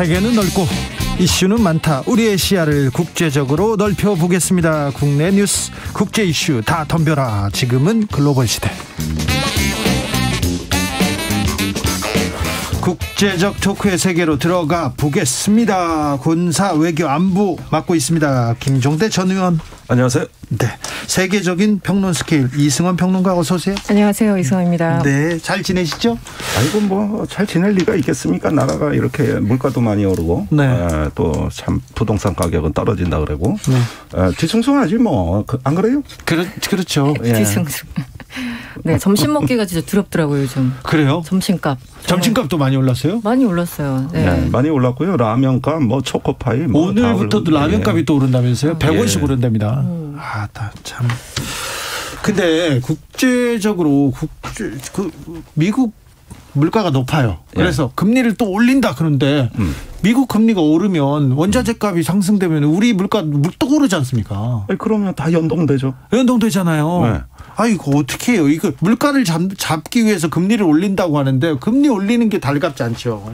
세계는 넓고 이슈는 많다. 우리의 시야를 국제적으로 넓혀보겠습니다. 국내 뉴스, 국제 이슈 다 덤벼라. 지금은 글로벌 시대. 국제적 토크의 세계로 들어가 보겠습니다. 군사 외교 안보 맡고 있습니다. 김종대 전 의원. 안녕하세요. 네, 세계적인 평론 스케일 이승원 평론가 어서 오세요. 안녕하세요, 이승원입니다. 네, 잘 지내시죠? 아이고 뭐 잘 지낼 리가 있겠습니까? 나라가 이렇게 물가도 많이 오르고 네. 또 참 부동산 가격은 떨어진다 그러고 네. 뒤숭숭하지 뭐 안 그래요? 그렇죠. 네, 뒤숭숭. 네, 점심 먹기가 진짜 두렵더라고요 요즘. 그래요? 점심값. 점심값도 많이 올랐어요? 많이 올랐어요. 네. 네, 많이 올랐고요. 라면값, 뭐 초코파이, 뭐 오늘부터도 라면값이 또 오른다면서요? 100원씩 예. 오른답니다. 아, 참. 근데 국제적으로 미국 물가가 높아요. 그래서 금리를 또 올린다 그런데 미국 금리가 오르면 원자재 값이 상승되면 우리 물가 또 오르지 않습니까? 아니, 그러면 다 연동되죠. 연동되잖아요. 네. 아, 이거 어떻게 해요? 이거 물가를 잡기 위해서 금리를 올린다고 하는데 금리 올리는 게 달갑지 않죠.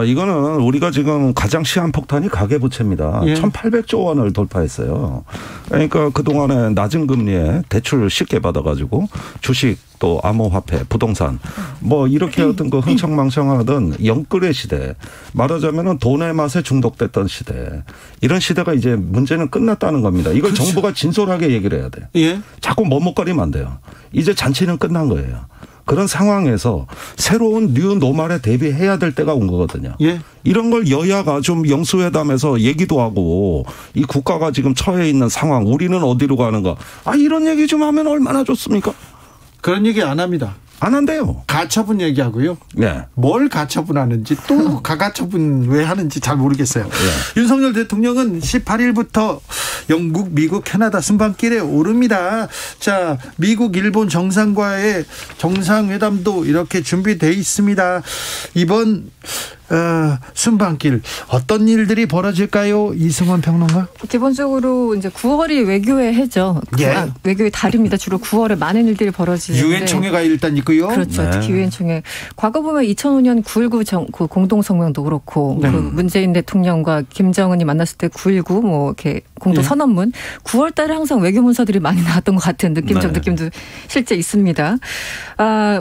이거는 우리가 지금 가장 시한폭탄이 가계부채입니다. 예. 1,800조 원을 돌파했어요. 그러니까 그동안에 낮은 금리에 대출 쉽게 받아가지고 주식 또 암호화폐, 부동산 뭐 이렇게 어떤 그 흥청망청하던 영끌의 시대, 말하자면은 돈의 맛에 중독됐던 시대, 이런 시대가 이제 문제는 끝났다는 겁니다. 이걸 그렇죠. 정부가 진솔하게 얘기를 해야 돼요. 예. 자꾸 머뭇거리면 안 돼요. 이제 잔치는 끝난 거예요. 그런 상황에서 새로운 뉴 노멀에 대비해야 될 때가 온 거거든요. 예. 이런 걸 여야가 좀 영수회담에서 얘기도 하고 이 국가가 지금 처해 있는 상황, 우리는 어디로 가는가. 이런 얘기 좀 하면 얼마나 좋습니까? 그런 얘기 안 합니다. 안 한대요. 가처분 얘기하고요. 네. 뭘 가처분하는지 또 가처분 왜 하는지 잘 모르겠어요. 네. 윤석열 대통령은 18일부터 영국, 미국, 캐나다 순방길에 오릅니다. 자, 미국, 일본 정상과의 정상회담도 이렇게 준비돼 있습니다. 이번 순방길 어떤 일들이 벌어질까요? 이승원 평론가? 기본적으로 이제 9월이 외교의 해죠. 예. 외교의 달입니다. 주로 9월에 많은 일들이 벌어지는데. 유엔 총회가 일단 있고요. 그렇죠. 네. 특히 유엔 총회. 과거 보면 2005년 9.19 그 공동성명도 그렇고 네. 그 문재인 대통령과 김정은이 만났을 때 9.19 뭐 이렇게 공동선언문 9월 달에 항상 외교 문서들이 많이 나왔던 것 같은 느낌적 네. 느낌도 실제 있습니다.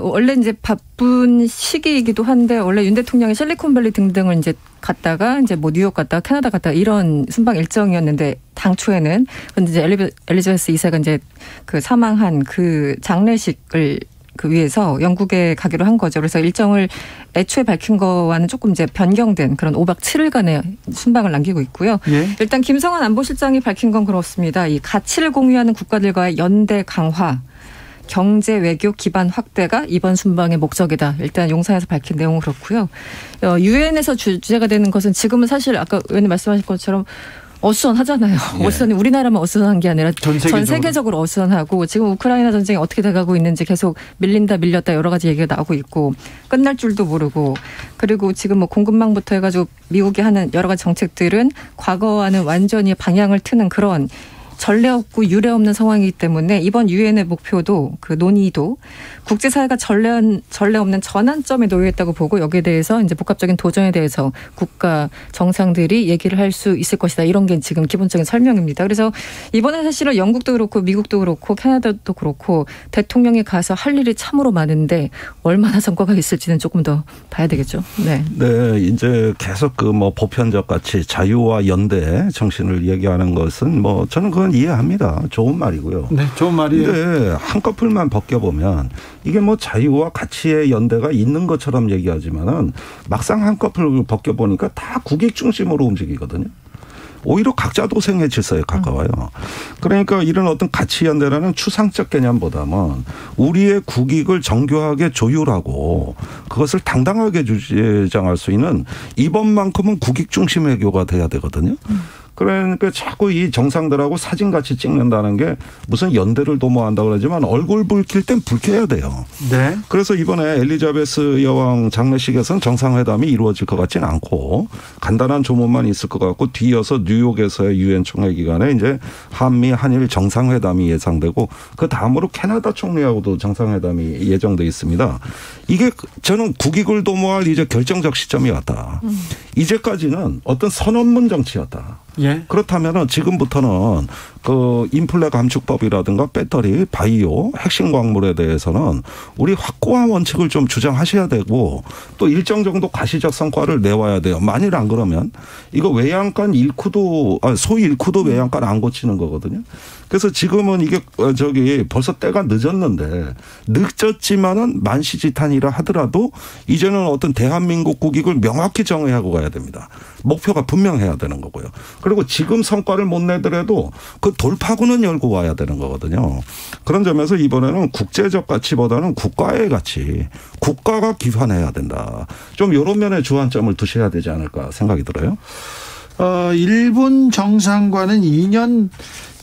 원래 이제 바쁜 시기이기도 한데 원래 윤 대통령이 실리콘밸리 등등을 이제 갔다가 이제 뭐 뉴욕 갔다가 캐나다 갔다가 이런 순방 일정이었는데 당초에는 근데 이제 엘리자베스 2세가 이제 그 사망한 그 장례식을 그 위해서 영국에 가기로 한 거죠. 그래서 일정을 애초에 밝힌 거와는 조금 이제 변경된 그런 5박 7일간의 순방을 남기고 있고요. 예. 일단 김성환 안보실장이 밝힌 건 그렇습니다. 이 가치를 공유하는 국가들과의 연대 강화, 경제 외교 기반 확대가 이번 순방의 목적이다. 일단 용산에서 밝힌 내용은 그렇고요. 유엔에서 주제가 되는 것은 지금은 사실 아까 의원님 말씀하신 것처럼 어수선하잖아요. 예. 어수선이 우리나라만 어수선한 게 아니라 전 세계적으로 어수선하고 지금 우크라이나 전쟁이 어떻게 돼가고 있는지 계속 밀렸다 여러 가지 얘기가 나오고 있고 끝날 줄도 모르고 그리고 지금 뭐 공급망부터 해가지고 미국이 하는 여러 가지 정책들은 과거와는 완전히 방향을 트는 그런 전례 없고 유례 없는 상황이기 때문에 이번 유엔의 목표도 그 논의도 국제사회가 전례 없는 전환점에 놓여 있다고 보고 여기에 대해서 이제 복합적인 도전에 대해서 국가 정상들이 얘기를 할 수 있을 것이다. 이런 게 지금 기본적인 설명입니다. 그래서 이번에 사실은 영국도 그렇고 미국도 그렇고 캐나다도 그렇고 대통령이 가서 할 일이 참으로 많은데 얼마나 성과가 있을지는 조금 더 봐야 되겠죠. 네. 네, 이제 계속 그 뭐 보편적 가치, 자유와 연대 정신을 얘기하는 것은 뭐 저는 그건 이해합니다. 좋은 말이고요. 네, 좋은 말이에요. 근데 한꺼풀만 벗겨보면 이게 뭐 자유와 가치의 연대가 있는 것처럼 얘기하지만은 막상 한꺼풀 벗겨보니까 다 국익 중심으로 움직이거든요. 오히려 각자 도생의 질서에 가까워요. 그러니까 이런 어떤 가치 연대라는 추상적 개념보다는 우리의 국익을 정교하게 조율하고 그것을 당당하게 주장할 수 있는 이번만큼은 국익 중심 외교가 돼야 되거든요. 그러니까 자꾸 이 정상들하고 사진같이 찍는다는 게 무슨 연대를 도모한다고 그러지만 얼굴 붉힐 땐 붉혀야 돼요. 네. 그래서 이번에 엘리자베스 여왕 장례식에서는 정상회담이 이루어질 것 같지는 않고 간단한 조문만 있을 것 같고 뒤이어서 뉴욕에서의 유엔 총회 기간에 이제 한미 한일 정상회담이 예상되고 그 다음으로 캐나다 총리하고도 정상회담이 예정돼 있습니다. 이게 저는 국익을 도모할 이제 결정적 시점이 왔다. 이제까지는 어떤 선언문 정치였다. 예. 그렇다면은 지금부터는 그 인플레 감축법이라든가 배터리, 바이오, 핵심 광물에 대해서는 우리 확고한 원칙을 좀 주장하셔야 되고 또 일정 정도 가시적 성과를 내와야 돼요. 만일 안 그러면 이거 외양간 잃고도 소위 잃고도 외양간 안 고치는 거거든요. 그래서 지금은 이게 벌써 때가 늦었는데 늦었지만은 만시지탄이라 하더라도 이제는 어떤 대한민국 국익을 명확히 정의하고 가야 됩니다. 목표가 분명해야 되는 거고요. 그리고 지금 성과를 못 내더라도 그 돌파구는 열고 와야 되는 거거든요. 그런 점에서 이번에는 국제적 가치보다는 국가의 가치, 국가가 기반해야 된다. 좀 이런 면에 주안점을 두셔야 되지 않을까 생각이 들어요. 일본 정상과는 2년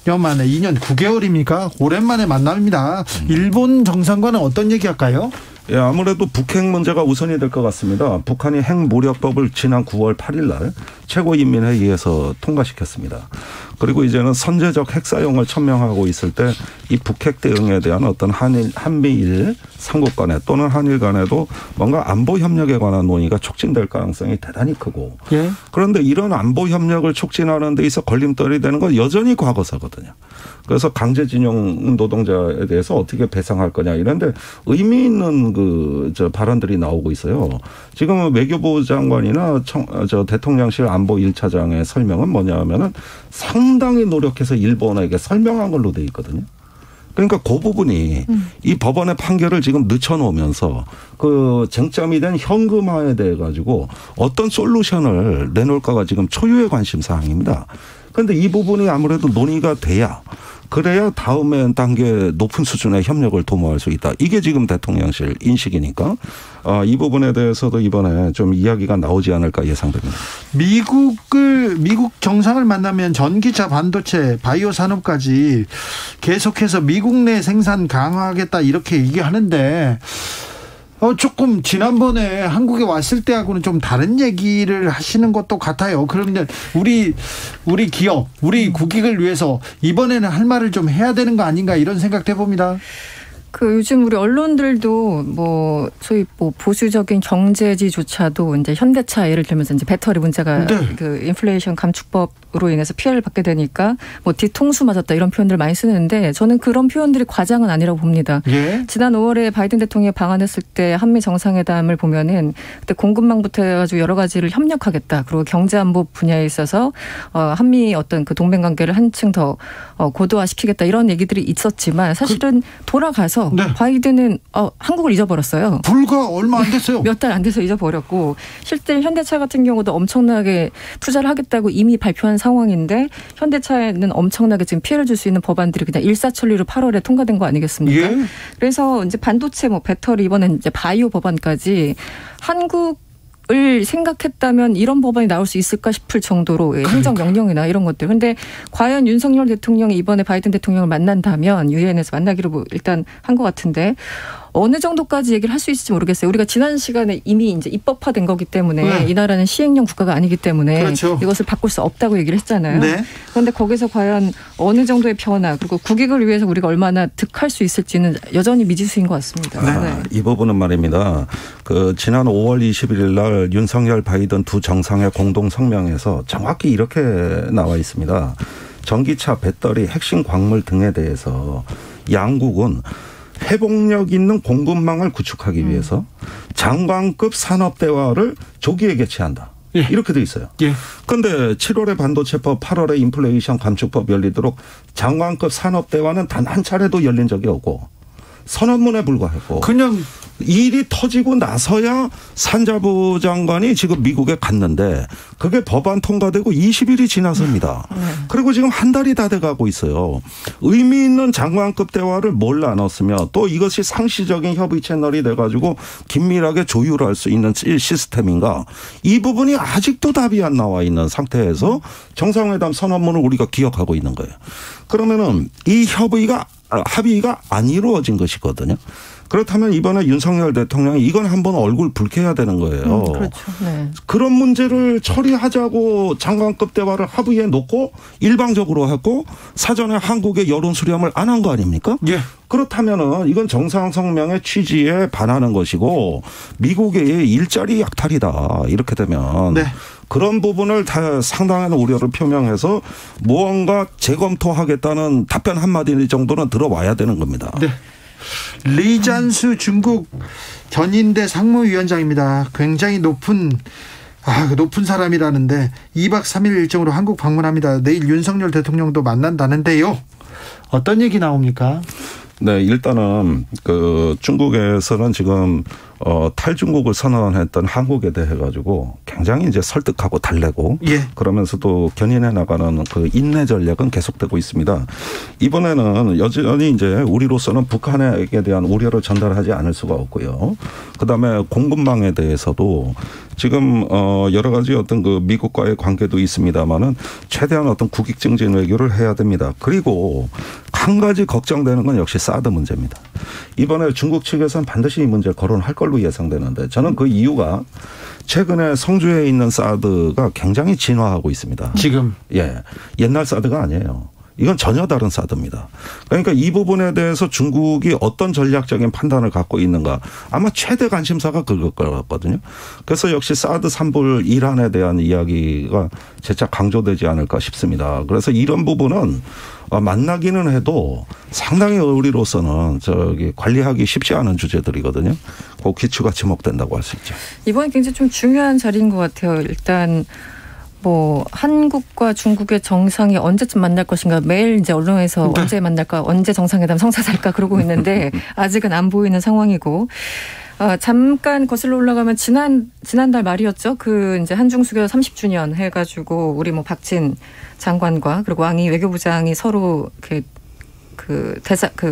9개월입니까? 오랜만에 만납니다. 일본 정상과는 어떤 얘기할까요? 예, 아무래도 북핵 문제가 우선이 될 것 같습니다. 북한이 핵무력법을 지난 9월 8일 날 최고인민회의에서 통과시켰습니다. 그리고 이제는 선제적 핵사용을 천명하고 있을 때 이 북핵 대응에 대한 어떤 한미일 삼국 간에 또는 한일 간에도 뭔가 안보 협력에 관한 논의가 촉진될 가능성이 대단히 크고 예. 그런데 이런 안보 협력을 촉진하는 데 있어 걸림돌이 되는 건 여전히 과거사거든요. 그래서 강제징용 노동자에 대해서 어떻게 배상할 거냐 이런데 의미 있는 발언들이 나오고 있어요. 지금은 외교부 장관이나 대통령실 안보 1차장의 설명은 뭐냐면은 상당히 노력해서 일본에게 설명한 걸로 돼 있거든요. 그러니까 그 부분이 이 법원의 판결을 지금 늦춰놓으면서 그 쟁점이 된 현금화에 대해 가지고 어떤 솔루션을 내놓을까가 지금 초유의 관심 사항입니다. 그런데 이 부분이 아무래도 논의가 그래야 다음에 단계 높은 수준의 협력을 도모할 수 있다. 이게 지금 대통령실 인식이니까 이 부분에 대해서도 이번에 좀 이야기가 나오지 않을까 예상됩니다. 미국 정상을 만나면 전기차, 반도체, 바이오 산업까지 계속해서 미국 내 생산 강화하겠다 이렇게 얘기하는데 조금 지난번에 한국에 왔을 때하고는 좀 다른 얘기를 하시는 것도 같아요. 그런데 우리 기업, 우리 국익을 위해서 이번에는 할 말을 좀 해야 되는 거 아닌가 이런 생각도 해봅니다. 요즘 우리 언론들도 소위 보수적인 경제지조차도 이제 현대차 예를 들면서 이제 배터리 문제가 네. 그 인플레이션 감축법으로 인해서 피해를 받게 되니까 뒤통수 맞았다 이런 표현들 많이 쓰는데 저는 그런 표현들이 과장은 아니라고 봅니다. 예? 지난 5월에 바이든 대통령이 방한했을 때 한미 정상회담을 보면은 그때 공급망부터 해가지고 여러 가지를 협력하겠다. 그리고 경제안보 분야에 있어서 한미 어떤 그 동맹관계를 한층 더 고도화시키겠다 이런 얘기들이 있었지만 사실은 돌아가서 네. 바이든은 한국을 잊어버렸어요. 불과 얼마 안 됐어요. 몇 달 안 돼서 잊어버렸고 실제 현대차 같은 경우도 엄청나게 투자를 하겠다고 이미 발표한 상황인데 현대차에는 엄청나게 지금 피해를 줄 수 있는 법안들이 그냥 일사천리로 8월에 통과된 거 아니겠습니까? 예. 그래서 이제 반도체, 배터리 이번엔 이제 바이오 법안까지 한국을 생각했다면 이런 법안이 나올 수 있을까 싶을 정도로 행정명령이나 이런 것들. 그런데 과연 윤석열 대통령이 이번에 바이든 대통령을 만난다면 유엔에서 만나기로 일단 한 것 같은데 어느 정도까지 얘기를 할 수 있을지 모르겠어요. 우리가 지난 시간에 이미 이제 입법화된 거기 때문에 네. 이 나라는 시행령 국가가 아니기 때문에 그렇죠. 이것을 바꿀 수 없다고 얘기를 했잖아요. 네. 그런데 거기서 과연 어느 정도의 변화 그리고 국익을 위해서 우리가 얼마나 득할 수 있을지는 여전히 미지수인 것 같습니다. 네. 이 부분은 말입니다. 지난 5월 21일 날 윤석열 바이든 두 정상의 공동 성명에서 정확히 이렇게 나와 있습니다. 전기차, 배터리, 핵심 광물 등에 대해서 양국은 회복력 있는 공급망을 구축하기 위해서 장관급 산업 대화를 조기에 개최한다. 예. 이렇게 돼 있어요. 그런데 예. 7월에 반도체법, 8월에 인플레이션 감축법 열리도록 장관급 산업 대화는 단 한 차례도 열린 적이 없고 선언문에 불과했고 그냥 일이 터지고 나서야 산자부 장관이 지금 미국에 갔는데 그게 법안 통과되고 20일이 지났습니다. 그리고 지금 한 달이 다 돼가고 있어요. 의미 있는 장관급 대화를 뭘 나눴으며 또 이것이 상시적인 협의 채널이 돼가지고 긴밀하게 조율할 수 있는 시스템인가. 이 부분이 아직도 답이 안 나와 있는 상태에서 정상회담 선언문을 우리가 기억하고 있는 거예요. 그러면은 이 합의가 안 이루어진 것이거든요. 그렇다면 이번에 윤석열 대통령이 이건 한번 얼굴 붉혀야 되는 거예요. 그렇죠. 네. 그런 문제를 처리하자고 장관급 대화를 합의해 놓고 일방적으로 했고 사전에 한국의 여론 수렴을 안 한 거 아닙니까? 예. 그렇다면은 이건 정상성명의 취지에 반하는 것이고 미국의 일자리 약탈이다. 이렇게 되면. 네. 그런 부분을 다 상당한 우려를 표명해서 무언가 재검토하겠다는 답변 한마디 정도는 들어와야 되는 겁니다. 네. 리잔수 중국 견인대 상무위원장입니다. 굉장히 높은 사람이라는데 2박 3일 일정으로 한국 방문합니다. 내일 윤석열 대통령도 만난다는데요. 어떤 얘기 나옵니까? 네, 일단은 중국에서는 지금 탈중국을 선언했던 한국에 대해 가지고 굉장히 이제 설득하고 달래고 그러면서도 견인해 나가는 그 인내 전략은 계속되고 있습니다. 이번에는 여전히 이제 우리로서는 북한에게 대한 우려를 전달하지 않을 수가 없고요. 그다음에 공급망에 대해서도 지금 여러 가지 어떤 그 미국과의 관계도 있습니다만은 최대한 어떤 국익 증진 외교를 해야 됩니다. 그리고 한 가지 걱정되는 건 역시 사드 문제입니다. 이번에 중국 측에서는 반드시 이 문제를 거론할 걸로 예상되는데 저는 그 이유가 최근에 성주에 있는 사드가 굉장히 진화하고 있습니다. 지금? 예. 옛날 사드가 아니에요. 이건 전혀 다른 사드입니다. 그러니까 이 부분에 대해서 중국이 어떤 전략적인 판단을 갖고 있는가 아마 최대 관심사가 그걸 것 같거든요. 그래서 역시 사드 산불 이란에 대한 이야기가 재차 강조되지 않을까 싶습니다. 그래서 이런 부분은 만나기는 해도 상당히 우리로서는 관리하기 쉽지 않은 주제들이거든요. 그 기초가 지목된다고 할 수 있죠. 이번에 굉장히 좀 중요한 자리인 것 같아요. 일단 한국과 중국의 정상이 언제쯤 만날 것인가 매일 이제 언론에서 언제 만날까 언제 정상회담 성사될까 그러고 있는데 아직은 안 보이는 상황이고 잠깐 거슬러 올라가면 지난달 말이었죠. 이제 한중 수교 30주년 해가지고 우리 박진 장관과 그리고 왕이 외교부장이 서로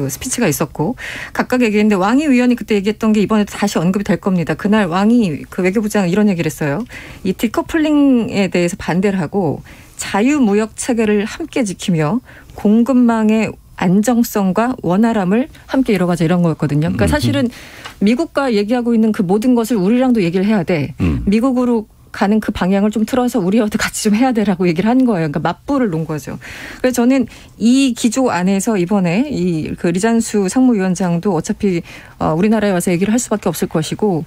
스피치가 있었고 각각 얘기했는데 왕이 위원이 그때 얘기했던 게 이번에 다시 언급이 될 겁니다. 그날 왕이 외교부장은 이런 얘기를 했어요. 이 디커플링에 대해서 반대를 하고 자유무역 체계를 함께 지키며 공급망의 안정성과 원활함을 함께 이뤄가자 이런 거였거든요. 그러니까 사실은 미국과 얘기하고 있는 그 모든 것을 우리랑도 얘기를 해야 돼. 미국으로 가는 그 방향을 좀 틀어서 우리와도 같이 좀 해야 되라고 얘기를 한 거예요. 그러니까 맞불을 놓은 거죠. 그래서 저는 이 기조 안에서 이번에 리잔수 상무위원장도 어차피 우리나라에 와서 얘기를 할 수밖에 없을 것이고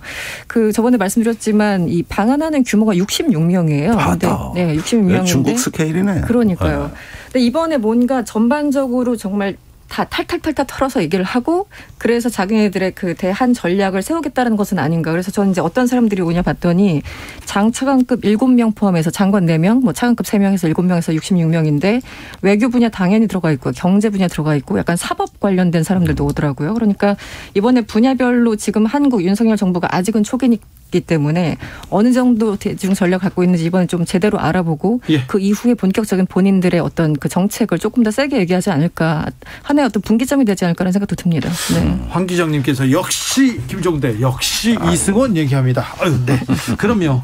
저번에 말씀드렸지만 이 방한하는 규모가 66명이에요. 네, 66명인데 중국 스케일이네. 그러니까요. 근데 이번에 뭔가 전반적으로 정말 다 탈탈탈탈 털어서 얘기를 하고 그래서 자기네들의 대한 전략을 세우겠다는 것은 아닌가. 그래서 저는 이제 어떤 사람들이 오냐 봤더니 장차관급 7명 포함해서 장관 4명, 차관급 3명에서 7명에서 66명인데 외교 분야 당연히 들어가 있고 경제 분야 들어가 있고 약간 사법 관련된 사람들도 오더라고요. 그러니까 이번에 분야별로 지금 한국 윤석열 정부가 아직은 초기니까 때문에 어느 정도 대중 전략을 갖고 있는지 이번에 좀 제대로 알아보고 그 이후에 본격적인 본인들의 어떤 정책을 조금 더 세게 얘기하지 않을까 하나의 어떤 분기점이 되지 않을까라는 생각도 듭니다. 네. 황 기정님께서 역시 김종대 역시 이승원 얘기합니다. 네. 그럼요.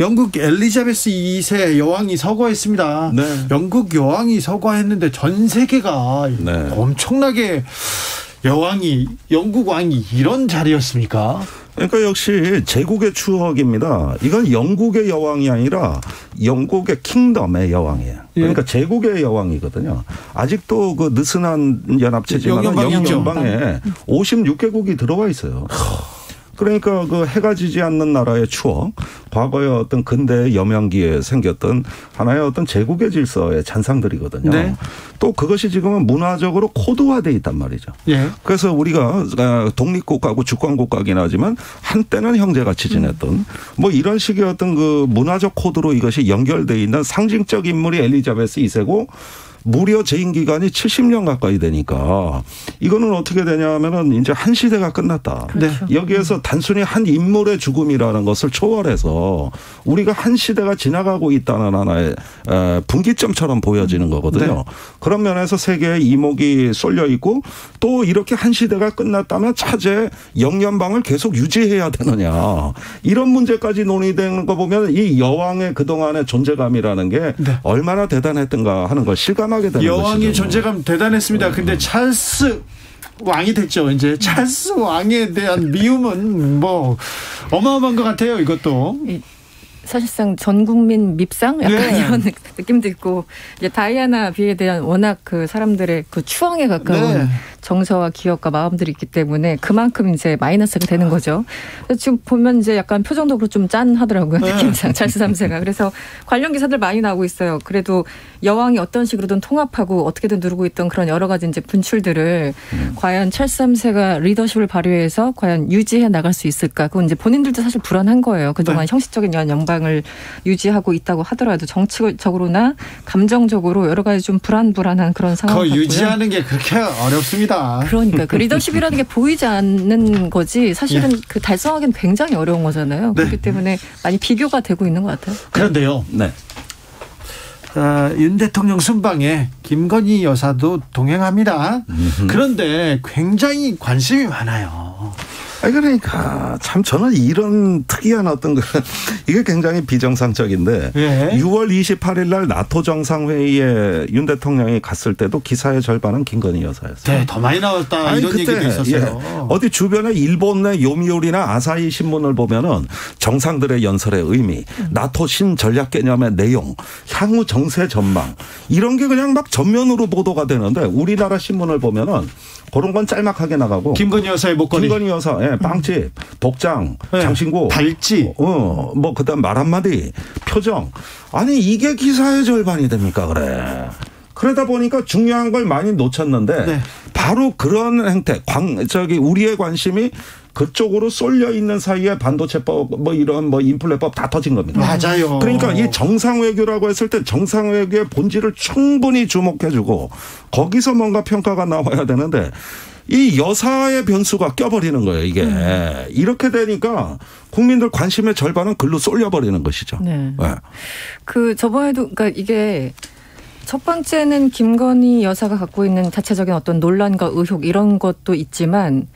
영국 엘리자베스 2세 여왕이 서거했습니다. 네. 영국 여왕이 서거했는데 전 세계가 엄청나게 영국 왕이 이런 자리였습니까? 그러니까 역시 제국의 추억입니다. 이건 영국의 여왕이 아니라 영국의 킹덤의 여왕이에요. 그러니까 제국의 여왕이거든요. 아직도 느슨한 연합체지만 영연방에 56개국이 들어와 있어요. 그러니까 해가 지지 않는 나라의 추억, 과거의 어떤 근대의 여명기에 생겼던 하나의 어떤 제국의 질서의 잔상들이거든요. 네. 또 그것이 지금은 문화적으로 코드화되어 있단 말이죠. 예. 그래서 우리가 독립국가고 주권국가긴 하지만 한때는 형제같이 지냈던 이런 식의 어떤 문화적 코드로 이것이 연결되어 있는 상징적 인물이 엘리자베스 2세고 무려 재임 기간이 70년 가까이 되니까 이거는 어떻게 되냐면은 이제 한 시대가 끝났다. 그렇죠. 여기에서 단순히 한 인물의 죽음이라는 것을 초월해서 우리가 한 시대가 지나가고 있다는 하나의 분기점처럼 보여지는 거거든요. 네. 그런 면에서 세계의 이목이 쏠려 있고 또 이렇게 한 시대가 끝났다면 차제 영연방을 계속 유지해야 되느냐. 이런 문제까지 논의되는 거 보면 이 여왕의 그동안의 존재감이라는 게 네. 얼마나 대단했던가 하는 걸 실감하게 되는 여왕의 것이죠. 존재감 대단했습니다. 근데 찰스 왕이 됐죠. 이제 찰스 왕에 대한 미움은 뭐 어마어마한 것 같아요. 이것도. 사실상 전 국민 밉상 약간 네. 이런 느낌도 있고 이제 다이애나 비에 대한 워낙 그 사람들의 그 추앙에 가까운 네. 정서와 기억과 마음들이 있기 때문에 그만큼 이제 마이너스가 되는 거죠. 지금 보면 이제 약간 표정도 좀 짠하더라고요. 네. 느낌상 찰스 3세가. 그래서 관련 기사들 많이 나오고 있어요. 그래도 여왕이 어떤 식으로든 통합하고 어떻게든 누르고 있던 그런 여러 가지 이제 분출들을 과연 찰스 3세가 리더십을 발휘해서 과연 유지해 나갈 수 있을까? 그건 이제 본인들도 사실 불안한 거예요. 그동안 네. 형식적인 영방을 유지하고 있다고 하더라도 정치적으로나 감정적으로 여러 가지 좀 불안한 그런 상황 같고요. 그거 유지하는 게 그렇게 어렵습니다. 그러니까 그 리더십이라는 게 보이지 않는 거지 사실은 예. 그 달성하기는 굉장히 어려운 거잖아요. 네. 그렇기 때문에 많이 비교가 되고 있는 것 같아요. 그런데요. 네. 윤 대통령 순방에 김건희 여사도 동행합니다. 그런데 굉장히 관심이 많아요. 그러니까 참 저는 이런 특이한 어떤 이게 굉장히 비정상적인데 예. 6월 28일 날 나토 정상회의에 윤 대통령이 갔을 때도 기사의 절반은 김건희 여사였어요. 네, 더 많이 나왔다 이런 그때, 얘기도 있었어요. 예. 어디 주변에 일본의 요미우리나 아사히 신문을 보면은 정상들의 연설의 의미, 나토 신전략 개념의 내용, 향후 정세 전망 이런 게 그냥 막 전면으로 보도가 되는데 우리나라 신문을 보면은 그런 건 짤막하게 나가고 김건희 여사의 목걸이, 김건희 여사, 예, 빵집, 복장, 네. 장신구, 발찌, 뭐 그다음 말 한마디, 표정. 아니 이게 기사의 절반이 됩니까 그래? 그러다 보니까 중요한 걸 많이 놓쳤는데 네. 바로 그런 행태, 우리의 관심이 그쪽으로 쏠려 있는 사이에 반도체법 뭐 이런 뭐 인플레법 다 터진 겁니다. 맞아요. 그러니까 이 정상외교라고 했을 때 정상외교의 본질을 충분히 주목해주고 거기서 뭔가 평가가 나와야 되는데 이 여사의 변수가 껴버리는 거예요. 이게 이렇게 되니까 국민들 관심의 절반은 글로 쏠려버리는 것이죠. 네. 네. 그 저번에도 그러니까 이게. 첫 번째는 김건희 여사가 갖고 있는 자체적인 어떤 논란과 의혹 이런 것도 있지만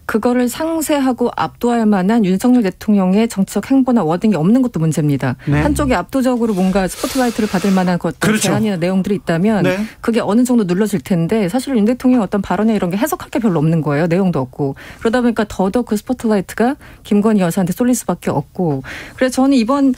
그거를 상쇄하고 압도할 만한 윤석열 대통령의 정치적 행보나 워딩이 없는 것도 문제입니다. 네. 한쪽이 압도적으로 뭔가 스포트라이트를 받을 만한 것들 그렇죠. 제안이나 내용들이 있다면 네. 그게 어느 정도 눌러질 텐데 사실 윤 대통령의 어떤 발언에 이런 게 해석할 게 별로 없는 거예요. 내용도 없고. 그러다 보니까 더더욱 그 스포트라이트가 김건희 여사한테 쏠릴 수밖에 없고. 그래서 저는 이번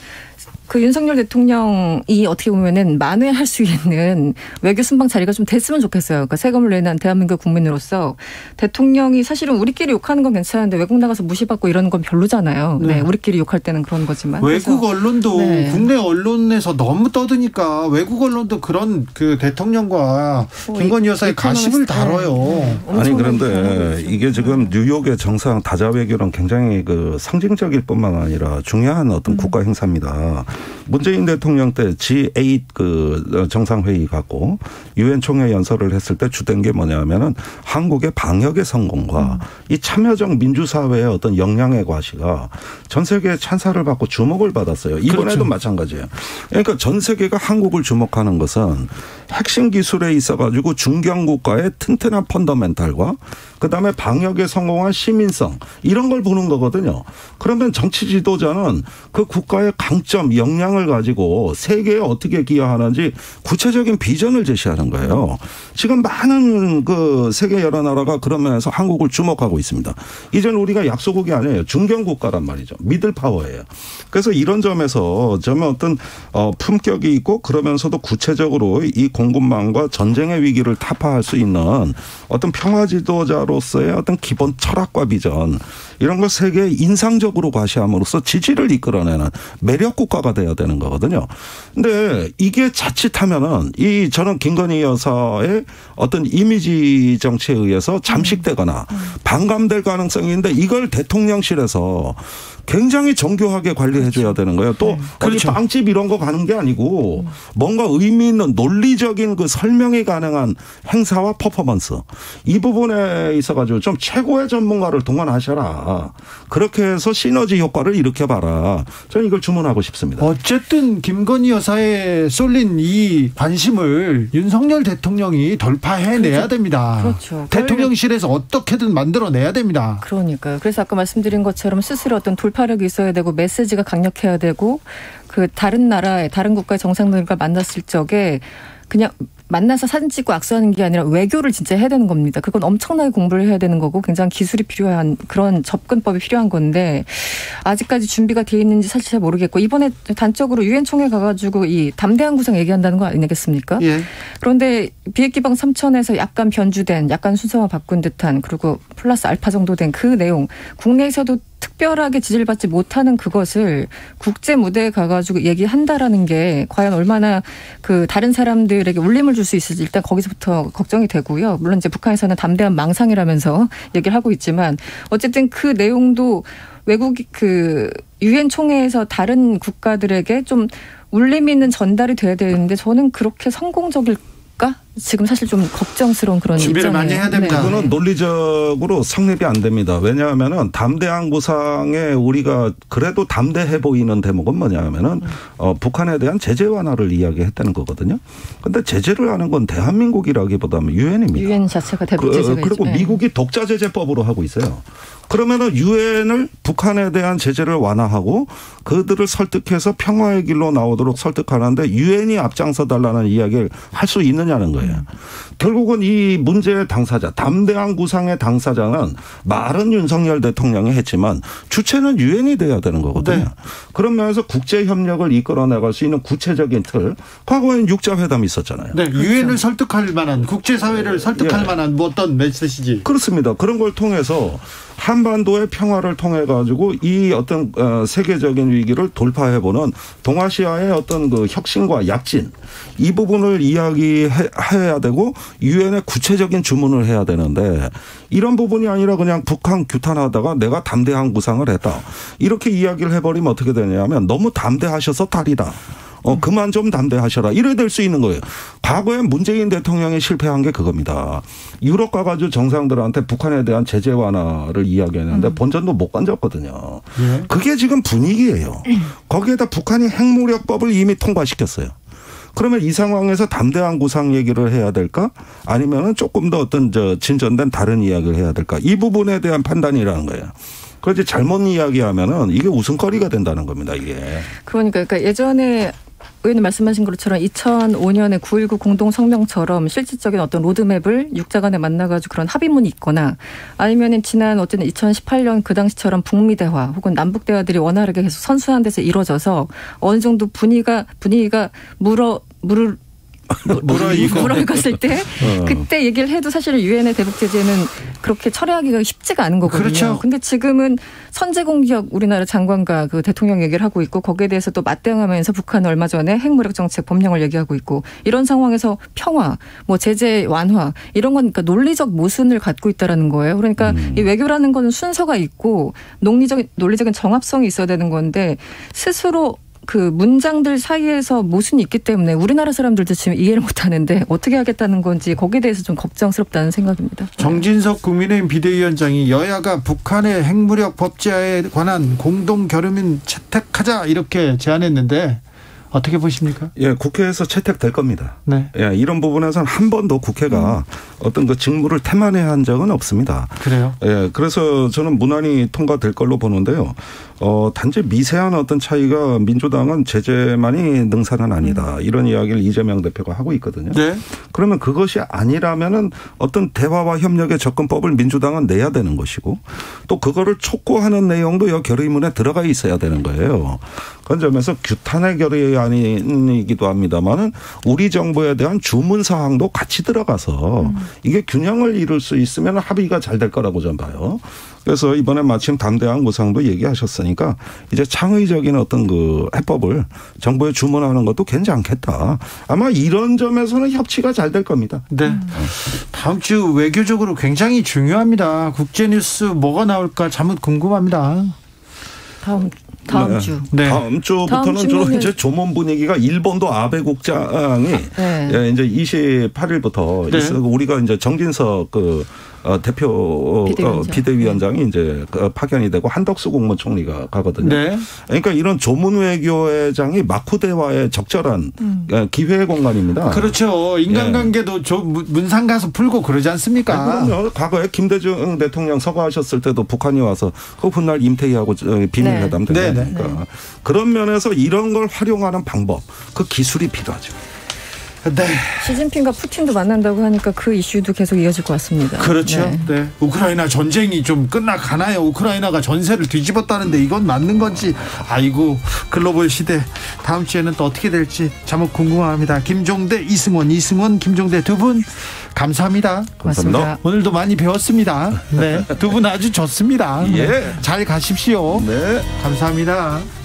그 윤석열 대통령이 어떻게 보면은 만회할 수 있는 외교 순방 자리가 좀 됐으면 좋겠어요. 그러니까 세금을 내는 대한민국 국민으로서 대통령이 사실은 우리끼리 욕하는 건 괜찮은데 외국 나가서 무시받고 이러는 건 별로잖아요. 네. 네, 우리끼리 욕할 때는 그런 거지만. 외국 언론도 네. 국내 언론에서 너무 떠드니까 외국 언론도 그런 그 대통령과 김건희 여사의 가십을 다뤄요. 아니 그런데 이게 지금 뉴욕의 정상 다자 외교는 굉장히 그 상징적일 뿐만 아니라 중요한 어떤 국가 행사입니다. 문재인 대통령 때 G8 그 정상회의 갖고 유엔 총회 연설을 했을 때 주된 게 뭐냐면은 한국의 방역의 성공과 이 참여적 민주사회의 어떤 역량의 과시가 전 세계의 찬사를 받고 주목을 받았어요. 이번에도 그렇죠. 마찬가지예요. 그러니까 전 세계가 한국을 주목하는 것은 핵심 기술에 있어가지고 중견국가의 튼튼한 펀더멘탈과 그다음에 방역에 성공한 시민성 이런 걸 보는 거거든요. 그러면 정치 지도자는 그 국가의 강점, 역량을 가지고 세계에 어떻게 기여하는지 구체적인 비전을 제시하는 거예요. 지금 많은 그 세계 여러 나라가 그런 면에서 한국을 주목하고 있습니다. 이제는 우리가 약소국이 아니에요. 중견국가란 말이죠. 미들 파워예요. 그래서 이런 점에서 저는 어떤 품격이 있고 그러면서도 구체적으로 이 공급망과 전쟁의 위기를 타파할 수 있는 어떤 평화 지도자로서의 어떤 기본 철학과 비전 이런 걸 세계에 인상적으로 과시함으로써 지지를 이끌어내는 매력 국가가 돼야 되는 거거든요. 근데 이게 자칫하면은 저는 김건희 여사의 어떤 이미지 정치에 의해서 잠식되거나 반감될 가능성이 있는데 이걸 대통령실에서 굉장히 정교하게 관리해줘야 되는 거예요. 또 어디 빵집 이런 거 가는 게 아니고 뭔가 의미 있는 논리적인 그 설명이 가능한 행사와 퍼포먼스 이 부분에 있어가지고 좀 최고의 전문가를 동원하셔라. 그렇게 해서 시너지 효과를 일으켜봐라. 저는 이걸 주문하고 싶습니다. 어쨌든 김건희 여사에 쏠린 이 관심을 윤석열 대통령이 돌파해내야 됩니다. 그렇죠. 대통령실에서 어떻게든 만들어내야 됩니다. 그러니까요. 그래서 아까 말씀드린 것처럼 스스로 어떤 돌파력이 있어야 되고 메시지가 강력해야 되고 그 다른 나라의 다른 국가의 정상들과 만났을 적에 그냥 만나서 사진 찍고 악수하는 게 아니라 외교를 진짜 해야 되는 겁니다. 그건 엄청나게 공부를 해야 되는 거고 굉장히 기술이 필요한 그런 접근법이 필요한 건데 아직까지 준비가 돼 있는지 사실 잘 모르겠고 이번에 단적으로 유엔 총회 가가지고 이 담대한 구상 얘기한다는 거 아니겠습니까? 예. 그런데 비핵기방 3천에서 약간 변주된 약간 순서와 바꾼 듯한 그리고 플러스 알파 정도 된 그 내용 국내에서도 특별하게 지지를 받지 못하는 그것을 국제 무대에 가가지고 얘기한다라는 게 과연 얼마나 그 다른 사람들에게 울림을 줄 수 있을지 일단 거기서부터 걱정이 되고요. 물론 이제 북한에서는 담대한 망상이라면서 얘기를 하고 있지만 어쨌든 그 내용도 외국이 그 유엔 총회에서 다른 국가들에게 좀 울림 있는 전달이 돼야 되는데 저는 그렇게 성공적일까? 지금 사실 좀 걱정스러운 그런 준비를 입장이에요. 많이 해야 됩니다. 그거는 논리적으로 성립이 안 됩니다. 왜냐하면은 담대한 구상에 우리가 그래도 담대해 보이는 대목은 뭐냐면은 북한에 대한 제재 완화를 이야기했다는 거거든요. 그런데 제재를 하는 건 대한민국이라기보다는 유엔입니다. 유엔 자체가 대북 제재가 그리고 미국이 독자 제재법으로 하고 있어요. 그러면은 유엔을 북한에 대한 제재를 완화하고 그들을 설득해서 평화의 길로 나오도록 설득하는데 유엔이 앞장서 달라는 이야기를 할 수 있느냐는 거예요. 결국은 이 문제의 당사자, 담대한 구상의 당사자는 말은 윤석열 대통령이 했지만 주체는 유엔이 돼야 되는 거거든요. 네. 그런 면에서 국제 협력을 이끌어 나갈 수 있는 구체적인 틀. 과거엔 육자회담이 있었잖아요. 네, 유엔을 설득할 만한 국제사회를 설득할 만한 뭐 어떤 메시지. 그렇습니다. 그런 걸 통해서 한반도의 평화를 통해 가지고 이 어떤 세계적인 위기를 돌파해보는 동아시아의 어떤 그 혁신과 약진 이 부분을 이야기해야 되고 유엔에 구체적인 주문을 해야 되는데 이런 부분이 아니라 그냥 북한 규탄하다가 내가 담대한 구상을 했다. 이렇게 이야기를 해버리면 어떻게 되냐면 너무 담대하셔서 탈이다. 그만 좀 담대하셔라. 이래 될 수 있는 거예요. 과거에 문재인 대통령이 실패한 게 그겁니다. 유럽 가가지고 정상들한테 북한에 대한 제재 완화를 이야기했는데 본전도 못 건졌거든요. 그게 지금 분위기예요. 거기에다 북한이 핵무력법을 이미 통과시켰어요. 그러면 이 상황에서 담대한 구상 얘기를 해야 될까? 아니면은 조금 더 어떤 진전된 다른 이야기를 해야 될까? 이 부분에 대한 판단이라는 거예요. 그렇지 잘못 이야기하면은 이게 웃음거리가 된다는 겁니다. 이게. 그러니까 예전에 의원님 말씀하신 것처럼 2005년에 9.19 공동성명처럼 실질적인 어떤 로드맵을 육자 간에 만나가지고 그런 합의문이 있거나 아니면 지난 어쨌든 2018년 그 당시처럼 북미 대화 혹은 남북 대화들이 원활하게 계속 선순환 돼서 이루어져서 어느 정도 분위기가 물어익었을 때 그때 얘기를 해도 사실 유엔의 대북 제재는 그렇게 철회하기가 쉽지가 않은 거거든요. 그렇죠. 근데 지금은 선제 공격 우리나라 장관과 그 대통령 얘기를 하고 있고 거기에 대해서 또 맞대응하면서 북한은 얼마 전에 핵무력 정책 법령을 얘기하고 있고 이런 상황에서 평화, 뭐 제재 완화 이런 건 그러니까 논리적 모순을 갖고 있다라는 거예요. 그러니까 이 외교라는 건 순서가 있고 논리적인 정합성이 있어야 되는 건데 스스로 그 문장들 사이에서 모순이 있기 때문에 우리나라 사람들도 지금 이해를 못하는데 어떻게 하겠다는 건지 거기에 대해서 좀 걱정스럽다는 생각입니다. 정진석 국민의힘 비대위원장이 여야가 북한의 핵무력 법제화에 관한 공동 결의문 채택하자 이렇게 제안했는데 어떻게 보십니까? 예, 국회에서 채택될 겁니다. 네. 예, 이런 부분에서는 한 번도 국회가 어떤 그 직무를 태만해한 적은 없습니다. 그래요? 예, 그래서 저는 무난히 통과될 걸로 보는데요. 단지 미세한 어떤 차이가 민주당은 제재만이 능사는 아니다. 이런 이야기를 이재명 대표가 하고 있거든요. 네. 그러면 그것이 아니라면은 어떤 대화와 협력의 접근법을 민주당은 내야 되는 것이고 또 그거를 촉구하는 내용도 이 결의문에 들어가 있어야 되는 거예요. 그런 점에서 규탄의 결의안이기도 합니다만은 우리 정부에 대한 주문 사항도 같이 들어가서 이게 균형을 이룰 수 있으면 합의가 잘 될 거라고 저는 봐요. 그래서 이번에 마침 담대한 구상도 얘기하셨으니까 이제 창의적인 어떤 그 해법을 정부에 주문하는 것도 괜찮겠다. 아마 이런 점에서는 협치가 잘 될 겁니다. 네. 다음 주 외교적으로 굉장히 중요합니다. 국제뉴스 뭐가 나올까 참 궁금합니다. 다음 주. 네. 다음 주부터는 주로 이제 조문 분위기가 일본도 아베 국장이 네. 이제 28일부터 네. 우리가 이제 정진석 대표 비대위원장이 이제 파견이 되고 한덕수 국무총리가 가거든요. 네. 그러니까 이런 조문 외교회장이 마쿠대와의 적절한 기회 공간입니다. 그렇죠. 인간관계도 문상 가서 풀고 그러지 않습니까? 그럼요. 과거에 김대중 대통령 서거하셨을 때도 북한이 와서 그 훗날 임태희하고 비밀회담 네. 되니까 네. 그런 면에서 이런 걸 활용하는 방법, 그 기술이 필요하죠. 네. 시진핑과 푸틴도 만난다고 하니까 그 이슈도 계속 이어질 것 같습니다. 그렇죠. 네. 네. 우크라이나 전쟁이 좀 끝나가나요? 우크라이나가 전세를 뒤집었다는데 이건 맞는 건지. 아이고, 글로벌 시대. 다음 주에는 또 어떻게 될지 자목 궁금합니다. 김종대, 이승원, 김종대 두 분 감사합니다. 고맙습니다. 오늘도 많이 배웠습니다. 네. 두 분 아주 좋습니다. 예. 잘 가십시오. 네. 감사합니다.